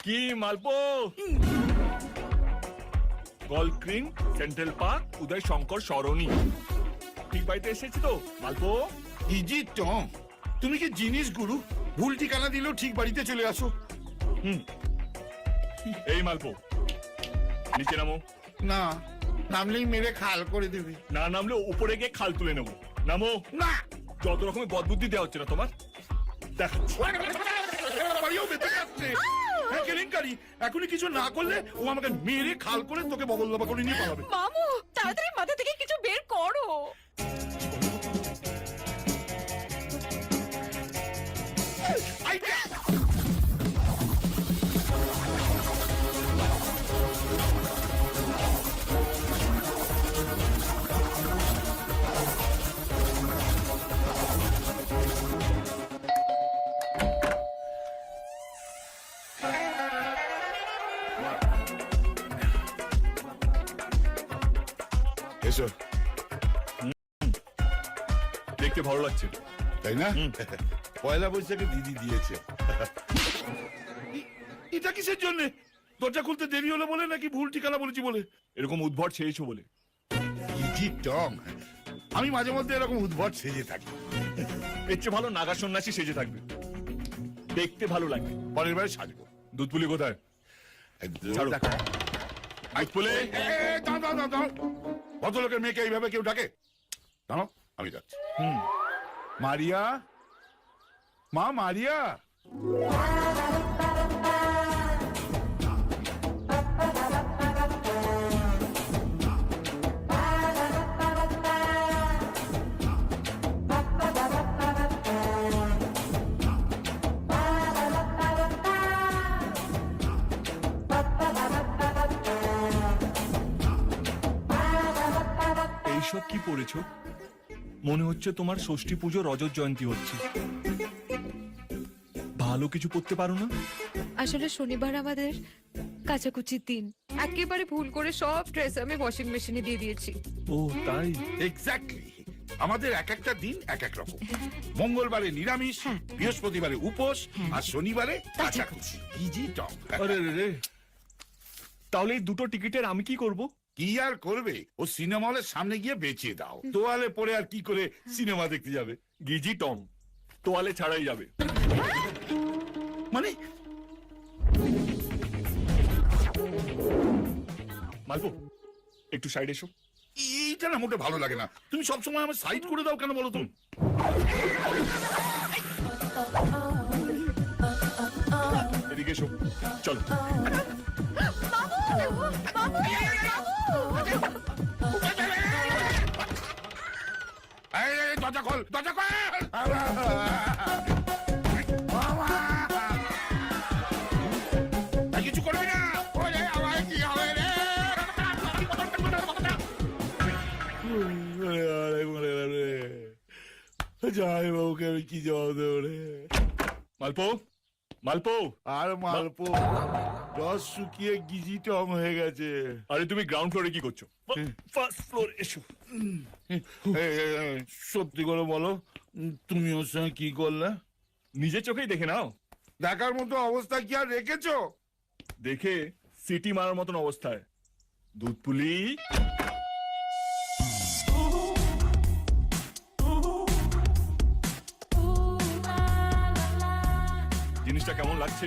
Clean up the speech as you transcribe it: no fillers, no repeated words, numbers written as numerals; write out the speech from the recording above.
কি মালপো? Golf green, central park, উদয় শঙ্কর সরণি। ঠিক বাড়িতে এসেছি তো মালপো? ইজি টম, তুমি কি জিনিস গুরু? ভুল ঠিকানা দিলেও ঠিক বাড়িতে চলে আসো। এই মালপো, নিচে নামো। না, নামলেই মেরে খাল করে দেবে। না নামলে উপরে গিয়ে খাল তুলে নেবো। নামো। না, যত রকমের বদবুদ্ধি দেওয়া হচ্ছে না তোমার, দেখাচ্ছি। বাড়িও বেঁচে যাচ্ছে। হ্যাঁ, কেলেঙ্কারি। এখনই কিছু না করলে ও আমাকে মেরে খাল করে তোকে বগল দাবা করে নিয়ে পালাবে। মামু তাড়াতাড়ি মাথা থেকে কিছু বের করো। আইডিয়া! এসো। দেখতে ভালো লাগছে, তাই না? পয়লা বৈশাখে দিদি দিয়েছে। এটা কিসের জন্য? দরজা খুলতে দেরি হলো বলে নাকি ভুল ঠিকানা বলেছি বলে? এরকম উদ্ভট ছেড়েছো বলে। ইজি টম, আমি মাঝে মধ্যে এরকম উদ্ভট সেজে থাকি। এর চেয়ে ভালো নাগা সন্ন্যাসী সেজে থাকবে, দেখতে ভালো লাগবে। পরের বারে সাজবো। দুধপুলি কোথায়? ছাড়ো। দুধপুলি। ভদ্রলোকের মেয়েকে এইভাবে কেউ ডাকে? জানো, আমি যাচ্ছি। মারিয়া, মা মারিয়া। এইসব কি পড়েছো? মনে হচ্ছে তোমার ষষ্ঠী পুজো রজত জয়ন্তী হচ্ছে। ভালো কিছু পড়তে পারো না? আসলে শনিবার আমাদের কাচাকুচির দিন, একেবারে ভুল করে সব ড্রেস আমি ওয়াশিং মেশিনে দিয়ে দিয়েছি। ও তাই? এক্স্যাক্টলি। আমাদের এক একটা দিন এক এক রকম। মঙ্গলবারে নিরামিষ, বৃহস্পতিবারে উপোস, আর শনিবারে কাচাকুচি। ইজি টম। আরে রে রে, তাহলে এই দুটো টিকিটের আমি কি করব? কি আর করবে? ও সিনেমা হলের সামনে গিয়ে বেঁচে দাও। তোয়ালে পরে আর কি করে সিনেমা দেখতে যাবে? গিজি টম, তোয়ালে ছাড়াই যাবে। মানে মালপো, একটু সাইড এসো। এইটা না মোটে ভালো লাগে না। তুমি সবসময় আমার সাইড করে দাও কেন বলো তুমি? এদিকে এসো, চলো। এই, এই, দরজা খোল, দরজা খোল! এই, কিছু করবি না। ওরে, আমার কি হবে রে? যাই বাবুকে আমি কি জবাব দেবো রে? মালপো, মালপো। আর মালপো, রস শুকিয়ে গিজি টং হয়ে গেছে। আরে তুমি গ্রাউন্ড ফ্লোরে কি করছো? ফার্স্ট ফ্লোর এসো। সত্যি করে বলো, তুমি ওর সঙ্গে কি করলে? নিজের চোখেই দেখে নাও। দেখার মতো অবস্থা কি আর রেখেছো? দেখে সিটি মারার মতন অবস্থায়। দুধপুলি। জিনিসটা কেমন লাগছে?